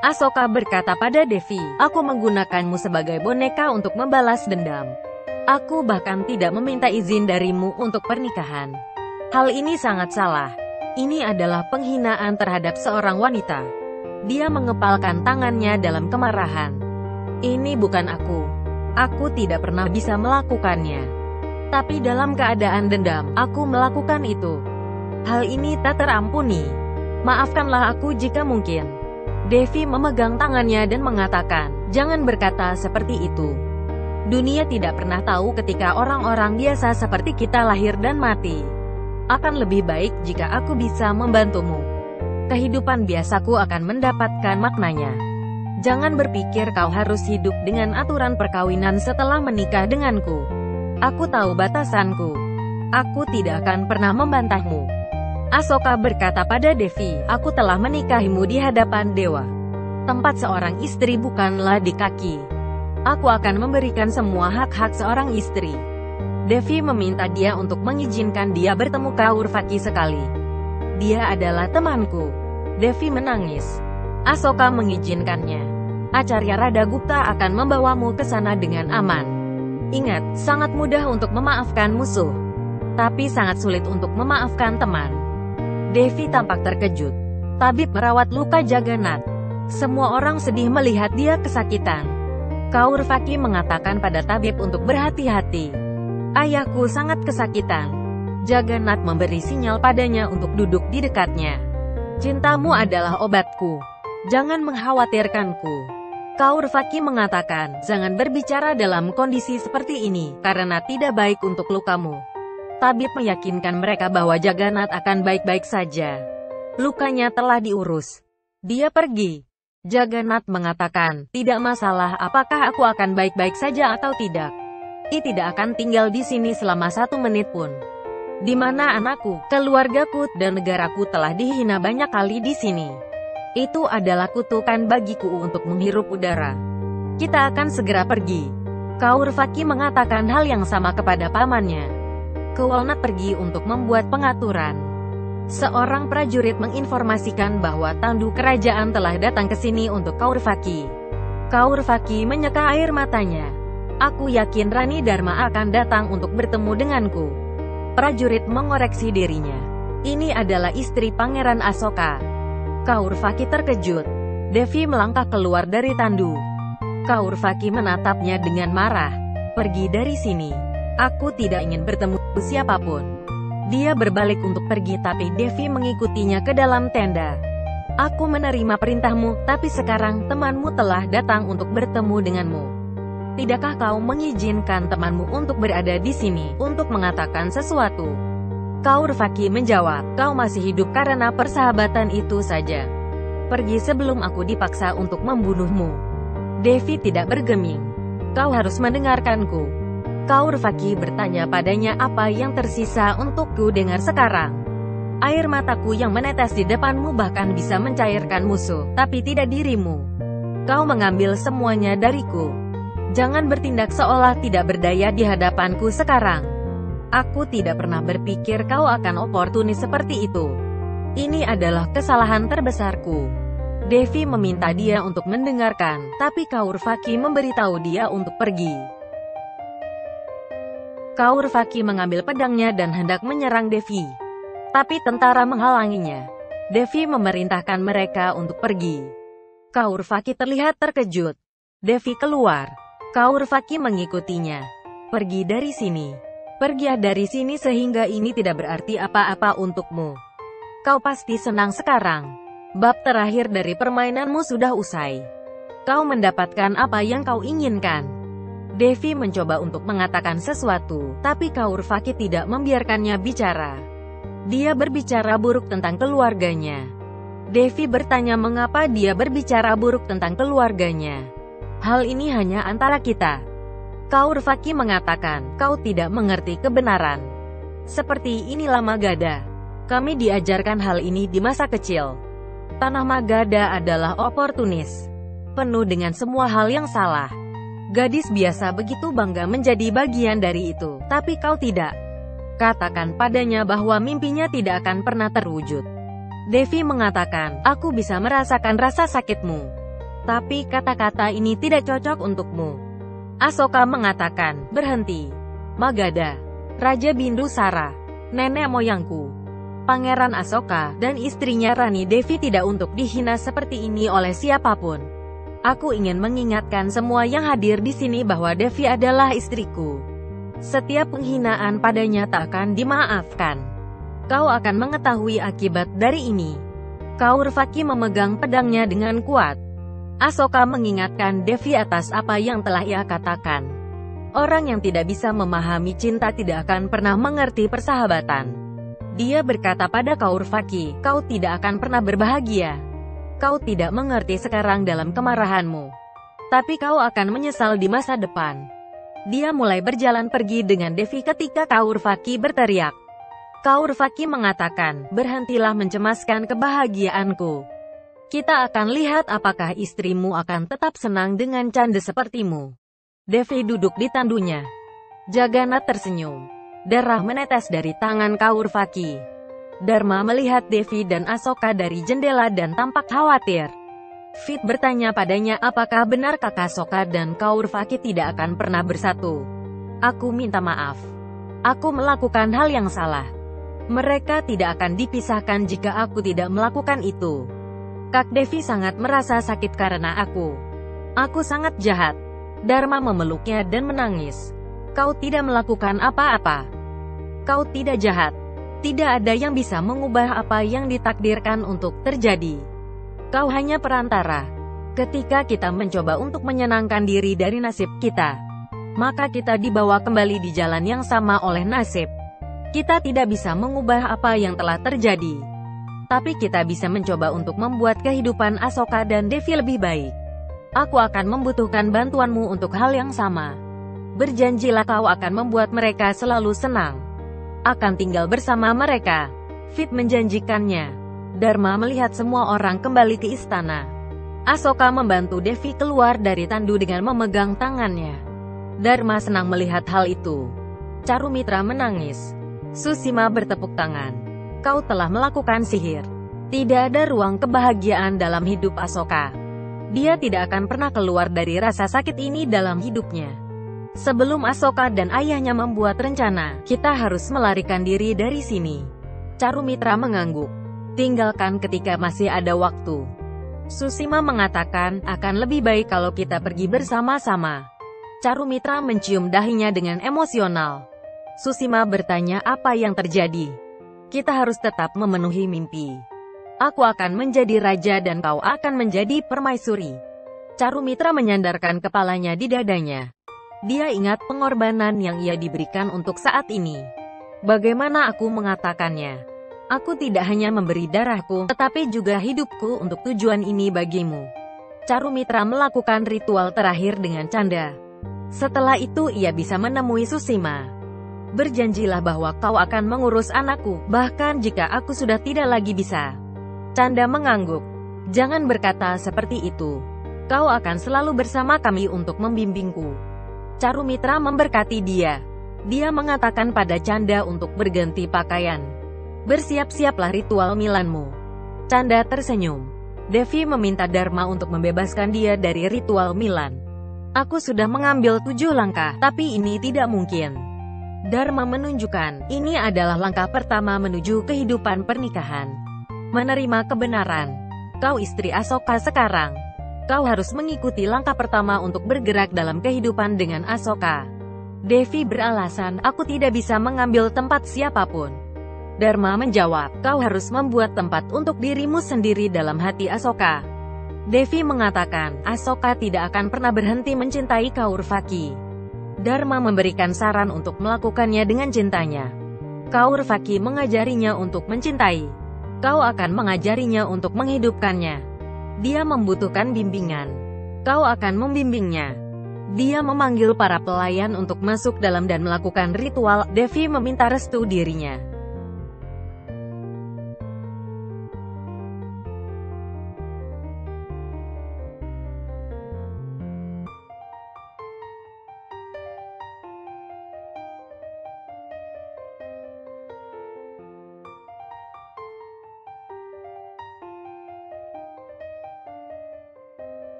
Asoka berkata pada Devi, aku menggunakanmu sebagai boneka untuk membalas dendam. Aku bahkan tidak meminta izin darimu untuk pernikahan. Hal ini sangat salah. Ini adalah penghinaan terhadap seorang wanita. Dia mengepalkan tangannya dalam kemarahan. Ini bukan aku. Aku tidak pernah bisa melakukannya. Tapi dalam keadaan dendam, aku melakukan itu. Hal ini tak terampuni. Maafkanlah aku jika mungkin. Devi memegang tangannya dan mengatakan, jangan berkata seperti itu. Dunia tidak pernah tahu ketika orang-orang biasa seperti kita lahir dan mati. Akan lebih baik jika aku bisa membantumu. Kehidupan biasaku akan mendapatkan maknanya. Jangan berpikir kau harus hidup dengan aturan perkawinan setelah menikah denganku. Aku tahu batasanku. Aku tidak akan pernah membantahmu. Asoka berkata pada Devi, aku telah menikahimu di hadapan dewa. Tempat seorang istri bukanlah di kaki. Aku akan memberikan semua hak-hak seorang istri. Devi meminta dia untuk mengizinkan dia bertemu Kaurvaki sekali. Dia adalah temanku. Devi menangis. Asoka mengizinkannya. Acarya Radagupta akan membawamu ke sana dengan aman. Ingat, sangat mudah untuk memaafkan musuh. Tapi sangat sulit untuk memaafkan teman. Devi tampak terkejut. Tabib merawat luka Jagannath. Semua orang sedih melihat dia kesakitan. Kaurvaki mengatakan pada tabib untuk berhati-hati. Ayahku sangat kesakitan. Jagannath memberi sinyal padanya untuk duduk di dekatnya. Cintamu adalah obatku. Jangan mengkhawatirkanku. Kaurvaki mengatakan, jangan berbicara dalam kondisi seperti ini, karena tidak baik untuk lukamu. Tabib meyakinkan mereka bahwa Jagannath akan baik-baik saja. Lukanya telah diurus. Dia pergi. Jagannath mengatakan, tidak masalah apakah aku akan baik-baik saja atau tidak. I tidak akan tinggal di sini selama 1 menit pun. Di mana anakku, keluargaku, dan negaraku telah dihina banyak kali di sini. Itu adalah kutukan bagiku untuk menghirup udara. Kita akan segera pergi. Kaurvaki mengatakan hal yang sama kepada pamannya. Ke Walnut pergi untuk membuat pengaturan. Seorang prajurit menginformasikan bahwa tandu kerajaan telah datang ke sini untuk Kaurvaki. Kaurvaki menyeka air matanya. Aku yakin Rani Dharma akan datang untuk bertemu denganku. Prajurit mengoreksi dirinya. Ini adalah istri Pangeran Asoka. Kaurvaki terkejut. Devi melangkah keluar dari tandu. Kaurvaki menatapnya dengan marah. Pergi dari sini. Aku tidak ingin bertemu siapapun. Dia berbalik untuk pergi tapi Devi mengikutinya ke dalam tenda. Aku menerima perintahmu, tapi sekarang temanmu telah datang untuk bertemu denganmu. Tidakkah kau mengizinkan temanmu untuk berada di sini, untuk mengatakan sesuatu? Kaurvaki menjawab, kau masih hidup karena persahabatan itu saja. Pergi sebelum aku dipaksa untuk membunuhmu. Devi tidak bergeming. Kau harus mendengarkanku. Kaurvaki bertanya padanya apa yang tersisa untukku dengar sekarang. Air mataku yang menetes di depanmu bahkan bisa mencairkan musuh, tapi tidak dirimu. Kau mengambil semuanya dariku. Jangan bertindak seolah tidak berdaya di hadapanku sekarang. Aku tidak pernah berpikir kau akan oportunis seperti itu. Ini adalah kesalahan terbesarku. Devi meminta dia untuk mendengarkan, tapi Kaurvaki memberitahu dia untuk pergi. Kaurvaki mengambil pedangnya dan hendak menyerang Devi. Tapi tentara menghalanginya. Devi memerintahkan mereka untuk pergi. Kaurvaki terlihat terkejut. Devi keluar. Kaurvaki mengikutinya. Pergi dari sini. Pergi dari sini sehingga ini tidak berarti apa-apa untukmu. Kau pasti senang sekarang. Bab terakhir dari permainanmu sudah usai. Kau mendapatkan apa yang kau inginkan. Devi mencoba untuk mengatakan sesuatu, tapi Kaurvaki tidak membiarkannya bicara. Dia berbicara buruk tentang keluarganya. Devi bertanya mengapa dia berbicara buruk tentang keluarganya. Hal ini hanya antara kita. Kaurvaki mengatakan, kau tidak mengerti kebenaran. Seperti inilah Magadha. Kami diajarkan hal ini di masa kecil. Tanah Magadha adalah oportunis. Penuh dengan semua hal yang salah. Gadis biasa begitu bangga menjadi bagian dari itu, tapi kau tidak. Katakan padanya bahwa mimpinya tidak akan pernah terwujud. Devi mengatakan, aku bisa merasakan rasa sakitmu. Tapi kata-kata ini tidak cocok untukmu. Asoka mengatakan, berhenti. Magadha, Raja Bindusara, nenek moyangku, Pangeran Asoka, dan istrinya Rani Devi tidak untuk dihina seperti ini oleh siapapun. Aku ingin mengingatkan semua yang hadir di sini bahwa Devi adalah istriku. Setiap penghinaan padanya tak akan dimaafkan. Kau akan mengetahui akibat dari ini. Kaurvaki memegang pedangnya dengan kuat. Asoka mengingatkan Devi atas apa yang telah ia katakan. Orang yang tidak bisa memahami cinta tidak akan pernah mengerti persahabatan. Dia berkata pada Kaurvaki, kau tidak akan pernah berbahagia. Kau tidak mengerti sekarang dalam kemarahanmu. Tapi kau akan menyesal di masa depan. Dia mulai berjalan pergi dengan Devi ketika Kaurvaki berteriak. Kaurvaki mengatakan, berhentilah mencemaskan kebahagiaanku. Kita akan lihat apakah istrimu akan tetap senang dengan canda sepertimu. Devi duduk di tandunya. Jagannath tersenyum. Darah menetes dari tangan Kaurvaki. Dharma melihat Devi dan Asoka dari jendela dan tampak khawatir. Fit bertanya padanya apakah benar kakak Asoka dan Kaurvaki tidak akan pernah bersatu. Aku minta maaf. Aku melakukan hal yang salah. Mereka tidak akan dipisahkan jika aku tidak melakukan itu. Kak Devi sangat merasa sakit karena aku. Aku sangat jahat. Dharma memeluknya dan menangis. Kau tidak melakukan apa-apa. Kau tidak jahat. Tidak ada yang bisa mengubah apa yang ditakdirkan untuk terjadi. Kau hanya perantara. Ketika kita mencoba untuk menyenangkan diri dari nasib kita, maka kita dibawa kembali di jalan yang sama oleh nasib. Kita tidak bisa mengubah apa yang telah terjadi. Tapi kita bisa mencoba untuk membuat kehidupan Asoka dan Devi lebih baik. Aku akan membutuhkan bantuanmu untuk hal yang sama. Berjanjilah kau akan membuat mereka selalu senang. Akan tinggal bersama mereka. Fit menjanjikannya. Dharma melihat semua orang kembali ke istana. Asoka membantu Devi keluar dari tandu dengan memegang tangannya. Dharma senang melihat hal itu. Carumitra menangis. Susima bertepuk tangan. Kau telah melakukan sihir. Tidak ada ruang kebahagiaan dalam hidup Asoka. Dia tidak akan pernah keluar dari rasa sakit ini dalam hidupnya. Sebelum Asoka dan ayahnya membuat rencana, kita harus melarikan diri dari sini. Carumitra mengangguk. Tinggalkan ketika masih ada waktu. Susima mengatakan, akan lebih baik kalau kita pergi bersama-sama. Carumitra mencium dahinya dengan emosional. Susima bertanya apa yang terjadi. Kita harus tetap memenuhi mimpi. Aku akan menjadi raja dan kau akan menjadi permaisuri. Carumitra menyandarkan kepalanya di dadanya. Dia ingat pengorbanan yang ia diberikan untuk saat ini. Bagaimana aku mengatakannya? Aku tidak hanya memberi darahku, tetapi juga hidupku untuk tujuan ini bagimu. Carumitra melakukan ritual terakhir dengan canda. Setelah itu ia bisa menemui Susima. Berjanjilah bahwa kau akan mengurus anakku, bahkan jika aku sudah tidak lagi bisa. Canda mengangguk. Jangan berkata seperti itu. Kau akan selalu bersama kami untuk membimbingku. Carumitra memberkati dia. Dia mengatakan pada Canda untuk berganti pakaian. Bersiap-siaplah ritual milanmu. Canda tersenyum. Devi meminta Dharma untuk membebaskan dia dari ritual milan. Aku sudah mengambil 7 langkah, tapi ini tidak mungkin. Dharma menunjukkan, ini adalah langkah pertama menuju kehidupan pernikahan. Menerima kebenaran. Kau istri Asoka sekarang. Kau harus mengikuti langkah pertama untuk bergerak dalam kehidupan dengan Asoka. Devi beralasan, aku tidak bisa mengambil tempat siapapun. Dharma menjawab, kau harus membuat tempat untuk dirimu sendiri dalam hati Asoka. Devi mengatakan, Asoka tidak akan pernah berhenti mencintai Kaurvaki. Dharma memberikan saran untuk melakukannya dengan cintanya. Kaurvaki mengajarinya untuk mencintai. Kau akan mengajarinya untuk menghidupkannya. Dia membutuhkan bimbingan. Kau akan membimbingnya. Dia memanggil para pelayan untuk masuk dalam dan melakukan ritual. Devi meminta restu dirinya.